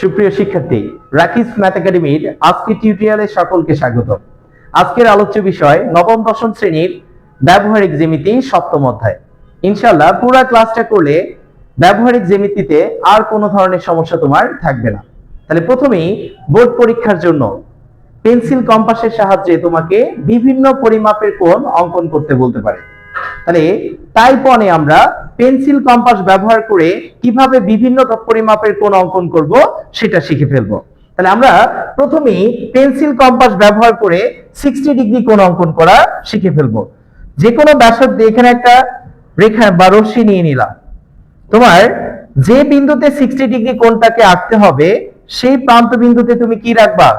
সুপ্রিয় শিক্ষার্থী, রাকিস ম্যাথ একাডেমির আজকের টিউটোরিয়ালে সকলকে স্বাগত। আজকের আলোচ্য বিষয় নবম দশম শ্রেণীর ব্যবহারিক জ্যামিতি সপ্তম অধ্যায়। ইনশাআল্লাহ পুরো ক্লাসটা করলে ব্যবহারিক জ্যামিতিতে আর কোনো ধরনের সমস্যা তোমার থাকবে না। তাহলে প্রথমেই বোর্ড পরীক্ষার জন্য পেন্সিল কম্পাসের সাহায্যে তোমাকে বিভিন্ন পরিমাপের কোণ অঙ্কন করতে বলতে পারে। তাহলে টাইপ 1 এ আমরা পেন্সিল কম্পাস ব্যবহার করে কিভাবে বিভিন্ন পরিমাপের কোণ অঙ্কন করব সেটা শিখে ফেলবো। তাহলে আমরা প্রথমেই পেন্সিল কম্পাস ব্যবহার করে 60 ডিগ্রি কোণ অঙ্কন করা শিখে ফেলবো। যে কোনো ব্যাসার্ধে এখানে একটা রেখা বা রশ্মি নিয়ে নিলাম। তোমার যে বিন্দুতে 60 ডিগ্রি কোণটাকে আঁকতে হবে সেই প্রান্ত বিন্দুতে তুমি কি রাখবা?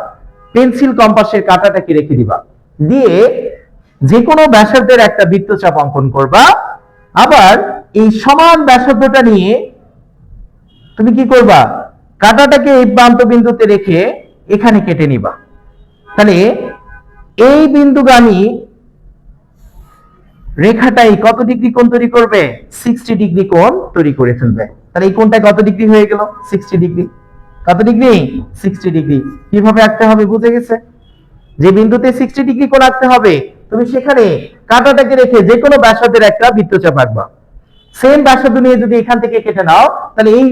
পেন্সিল কম্পাসের কাঁটাটাকে রেখে দিবা, দিয়ে যে কোনো ব্যাসার্ধের একটা বৃত্তচাপ অঙ্কন করবা। আবার এই সমান ব্যাসার্ধটা নিয়ে তুমি কি করবা? কাঁটাটাকে এই প্রান্ত বিন্দুতে রেখে এখানে কেটে নিবা। তাহলে এই বিন্দুগামী রেখাটাই কত ডিগ্রি কোণ তৈরি করবে? 60 ডিগ্রি কোণ তৈরি করে ফেলবে। তাহলে এই কোণটা কত ডিগ্রি হয়ে গেল? 60 ডিগ্রি। কত ডিগ্রি? 60 ডিগ্রি। কিভাবে আঁকতে হবে বুঝে গেছে? যে বিন্দুতে 60 ডিগ্রি কোণ আঁকতে হবে তুমি সেখানে কাঁটাটাকে রেখে যে কোনো ব্যাসার্ধের একটা বৃত্তচাপ আঁকবা। সেম ব্যাসার্ধ নিয়ে যদি এখান থেকে কেটে নাও তাহলে এই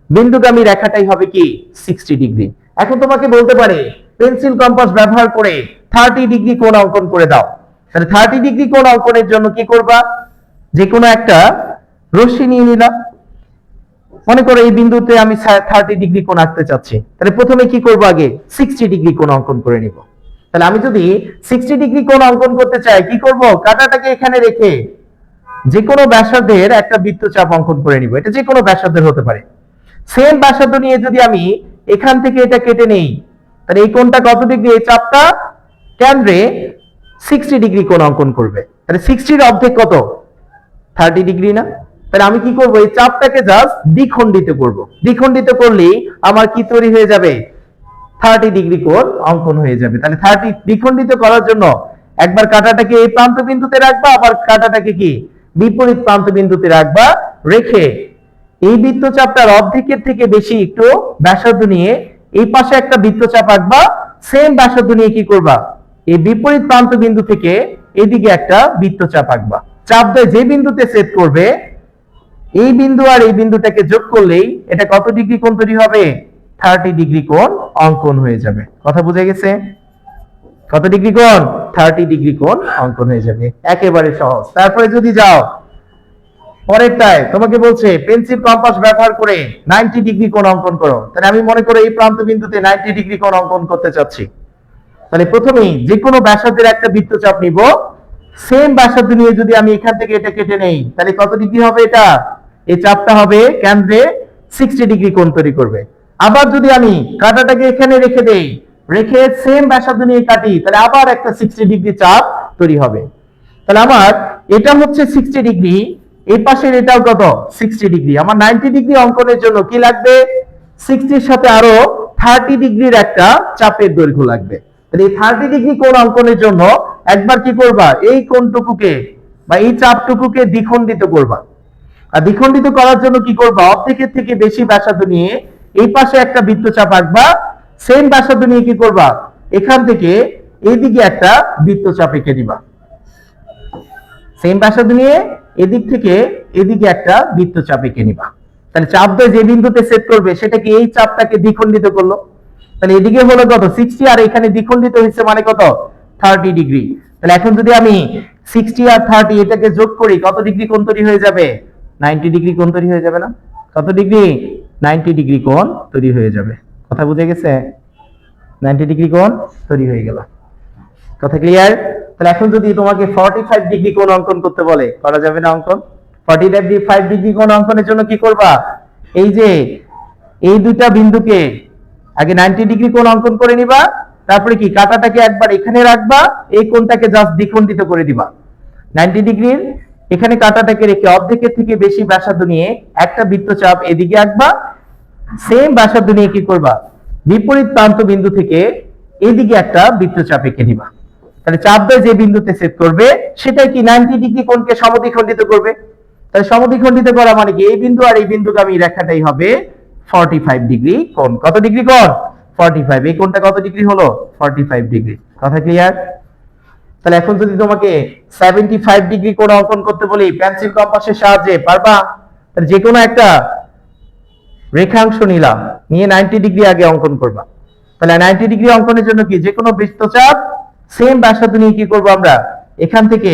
বিন্দুগামী রেখাটাই হবে কি? 60 ডিগ্রি। এখন তোমাকে বলতে পারে পেন্সিল কম্পাস ব্যবহার করে 30 ডিগ্রি কোণ অঙ্কন করে দাও। তাহলে 30 ডিগ্রি কোণ অঙ্কনের জন্য কি করবা? যে কোনো একটা রশ্মি নিয়ে নিলাম। মনে করো এই বিন্দুতে আমি 30 ডিগ্রি কোণ আঁকতে চাচ্ছি। তাহলে প্রথমে কি করব? আগে 60 ডিগ্রি কোণ অঙ্কন করে নিব। তাহলে আমি যদি 60 ডিগ্রি কোণ অঙ্কন করতে চাই কি করব? কাঁটাটাকে এখানে রেখে যে কোনো ব্যাসার্ধের একটা বৃত্তচাপ অঙ্কন করে নিব। এটা যে কোনো ব্যাসার্ধের হতে পারে। সেম ব্যাসার্ধ নিয়ে যদি আমি এখান থেকে এটা কেটে নেই তাহলে এই কোণটা কত ডিগ্রি? এই চাপটা কেন্দ্রে 60 ডিগ্রি কোণ অঙ্কন করবে। তাহলে 60 এর অর্ধেক কত? 30 ডিগ্রি না? তাহলে আমি কি করব? এই চাপটাকে জাস্ট দ্বিখণ্ডিত করব। দ্বিখণ্ডিত করলেই আমার কি তৈরি হয়ে যাবে? 30 ডিগ্রি কোণ অঙ্কন হয়ে যাবে। তাহলে 30 দ্বিখণ্ডিত করার জন্য একবার কাঁটাটাকে এই প্রান্ত বিন্দুতে রাখবা, আবার কাঁটাটাকে কি বিপরীত প্রান্ত বিন্দুতে রাখবা। রেখে এই বৃত্তচাপটার অর্ধেকের থেকে বেশি একটু ব্যাসার্ধ নিয়ে এই পাশে একটা বৃত্তচাপ আঁকবা। সেম ব্যাসার্ধ নিয়ে কি করবা? এই বিপরীত প্রান্ত বিন্দু থেকে এদিকে একটা বৃত্তচাপ আঁকবা। চাপ দিয়ে যে বিন্দুতে ছেদ করবে এই বিন্দু আর এই বিন্দুটাকে যোগ করলেই এটা কত ডিগ্রি কোণ তৈরি হবে? 30 ডিগ্রি কোণ অঙ্কন হয়ে যাবে। কথা বুঝে গেছে? কত ডিগ্রি কোণ? 30 ডিগ্রি কোণ অঙ্কন হয়ে যাবে। একেবারে সহজ। তারপরে যদি যাও পরেরটায়, তোমাকে বলছে পেন্সিল কম্পাস ব্যবহার করে 90 ডিগ্রি কোণ অঙ্কন করো। তাহলে আমি মনে করি এই প্রান্ত বিন্দুতে 90 ডিগ্রি কোণ অঙ্কন করতে চাচ্ছি। তাহলে প্রথমেই যে কোনো ব্যাসার্ধের একটা বৃত্তচাপ নিব। সেম ব্যাসার্ধ নিয়ে যদি আমি এখান থেকে এটা কেটে নেই তাহলে কত ডিগ্রি হবে? এটা এই চাপটা হবে কেন্দ্রে 60 ডিগ্রি কোণ তৈরি করবে। আবার যদি আমি কাঁটাটাকে এখানে রেখে দেই, রেখে সেম ব্যাসার্ধ নিয়ে কাটি তাহলে আবার একটা 60 ডিগ্রি চাপ তৈরি হবে। তাহলে আমার এটা হচ্ছে 60 ডিগ্রি, এই পাশের এটাও কত? 60 ডিগ্রি। আমার 90 ডিগ্রি অঙ্কনের জন্য কি লাগবে? 60 এর সাথে আরো 30 ডিগ্রির একটা চাপের দৈর্ঘ্য লাগবে। তাহলে এই 30 ডিগ্রি কোণ অঙ্কনের জন্য একবার কি করবা? এই কোণটুকুকে বা এই চাপটুকুকে দ্বিখণ্ডিত করবা। আর দ্বিখণ্ডিত করার জন্য কি করবা? অর্ধেকের থেকে বেশি ব্যাসার্ধ নিয়ে এই পাশে একটা বৃত্তচাপ আঁকবা। সেম ব্যাসার্ধ নিয়ে কি করবা? এখান থেকে এইদিকে একটা বৃত্তচাপ এঁকে দিবা। সেম ব্যাসার্ধ নিয়ে এদিক থেকে এদিকে একটা বৃত্তচাপ এঁকে নিবা। তাহলে চাপ দিয়ে যে বিন্দুতে ছেদ করবে সেটাকে এই চাপটাকে দ্বিখণ্ডিত করলো। তাহলে এদিকে হলো কত? 60 আর এখানে দ্বিখণ্ডিত হয়েছে মানে কত? 30 ডিগ্রি। তাহলে এখন যদি আমি 60 আর 30 এটাকে যোগ করি কত ডিগ্রি কোণ তৈরি হয়ে যাবে? 90 ডিগ্রি কোণ তৈরি হয়ে যাবে না? কত ডিগ্রি? 90 ডিগ্রি কোণ তৈরি হয়ে যাবে। কথা বুঝে গেছে? 90 ডিগ্রি কোণ তৈরি হয়ে গেল। কথা ক্লিয়ার? তাহলে এখন যদি তোমাকে 45 ডিগ্রি কোণ অঙ্কন করতে বলে, করা যাবে না অঙ্কন? 45 ডিগ্রি কোণ অঙ্কনের জন্য কি করবা? এই যে এই দুইটা বিন্দুকে আগে 90 ডিগ্রি কোণ অঙ্কন করে নিবা। তারপরে কি কাঁটাটাকে একবার এখানে রাখবা, এই কোণটাকে জাস্ট দ্বিখণ্ডিত করে দিবা। 90 ডিগ্রির এখানে কাঁটাটাকে রেখে অর্ধেকের থেকে বেশি ব্যাসার্ধ নিয়ে একটা বৃত্তচাপ এদিকে আঁকবা। সেম ব্যাসার্ধ নিয়ে কি করবা? বিপরীত প্রান্ত বিন্দু থেকে এদিকে একটা বৃত্তচাপ এঁকে নিবা। তাহলে চাপ দিয়ে যে বিন্দুতে ছেদ করবে সেটাই কি 90 ডিগ্রি কোণকে সমদ্বিখণ্ডিত করবে। তাহলে সমদ্বিখণ্ডিত করা মানে কি এই বিন্দু আর এই বিন্দুগামী রেখাটাই হবে 45 ডিগ্রি কোণ। কত ডিগ্রি কোণ? 45। এই কোণটা কত ডিগ্রি হলো? 45 ডিগ্রি। কথা ক্লিয়ার? তাহলে এখন যদি তোমাকে 75 ডিগ্রি কোণ অঙ্কন করতে বলি পেন্সিল কম্পাসের সাহায্যে, পারবা? তাহলে যে কোনো একটা রেখাংশ নিলাম, নিয়ে 90 ডিগ্রি আগে অঙ্কন করবা। তাহলে 90 ডিগ্রি অঙ্কনের জন্য কি যে কোনো বৃত্তচাপ সেম ব্যাসার্ধ নিয়ে কি করব আমরা? এখান থেকে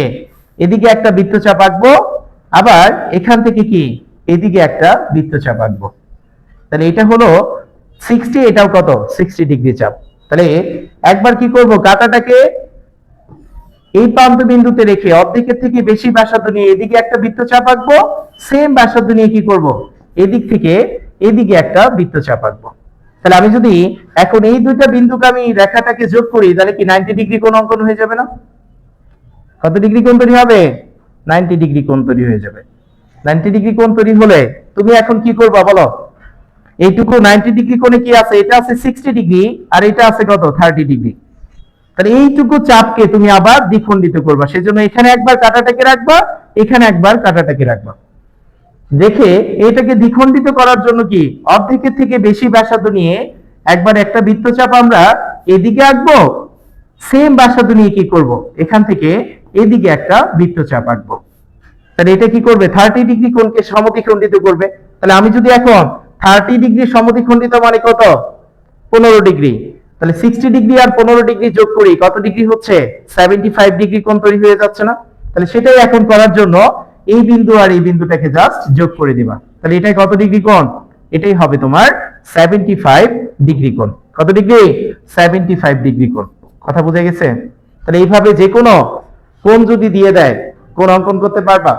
এদিকে একটা বৃত্তচাপ আঁকবো, আবার এখান থেকে কি এদিকে একটা বৃত্তচাপ আঁকবো। তাহলে এটা হলো 60, এটাও কত? 60 ডিগ্রি চাপ। তাহলে একবার কি করব, কাঁটাটাকে এই প্রান্ত বিন্দুতে রেখে অর্ধেকের থেকে বেশি ব্যাসার্ধ নিয়ে এদিকে একটা বৃত্তচাপ আঁকবো, সেম ব্যাসার্ধ নিয়ে কি করব, এদিক থেকে এদিকে একটা বৃত্তচাপ আঁকবো। তাহলে আমি যদি এখন এই দুইটা বিন্দুকে আমি রেখাটাকে যোগ করি, তাহলে কি 90 ডিগ্রি কোণ অঙ্কন হয়ে যাবে না? কত ডিগ্রি কোণ তৈরি হবে? 90 ডিগ্রি কোণ তৈরি হয়ে যাবে। 90 ডিগ্রি কোণ তৈরি হলে তুমি এখন কি করবা বলো? এইটুকু 90 ডিগ্রি কোণে কি আছে? এটা আছে 60 ডিগ্রি, আর এটা আছে কত? 30 ডিগ্রি। তাহলে এইটুকু চাপকে তুমি আবার দ্বিখণ্ডিত করবা, সেজন্য এখানে একবার কাঁটাটাকে রাখবা, এখানে একবার কাঁটাটাকে রাখবা। দেখে এটাকে দ্বিখণ্ডিত করার জন্য কি অর্ধেকের থেকে বেশি ব্যাসার্ধ নিয়ে একবার একটা বৃত্তচাপ আমরা এদিকে আঁকবো, সেম ব্যাসার্ধ নিয়ে কি করব, এখান থেকে এদিকে একটা বৃত্তচাপ আঁকবো। তাহলে এটা কি করবে? 30 ডিগ্রি কোণকে সমদ্বিখণ্ডিত করবে। তাহলে আমি যদি এখন 30 ডিগ্রি সমদ্বিখণ্ডিত মানে কত? 15 ডিগ্রি। তাহলে 60 ডিগ্রি আর 15 ডিগ্রি যোগ করি, কত ডিগ্রি হচ্ছে? 75 ডিগ্রি কোণ তৈরি হয়ে যাচ্ছে না? তাহলে সেটাই এখন করার জন্য এই বিন্দু আর এই বিন্দুটাকে জাস্ট যোগ করে দিবা। তাহলে এটাই কত ডিগ্রি কোণ? এটাই হবে তোমার 75 ডিগ্রি কোণ। কত ডিগ্রি? 75 ডিগ্রি কোণ। কথা বুঝে গেছে? তাহলে এইভাবে যে কোনো কোণ যদি দিয়ে দেয়, কোণ অঙ্কন করতে পারবা।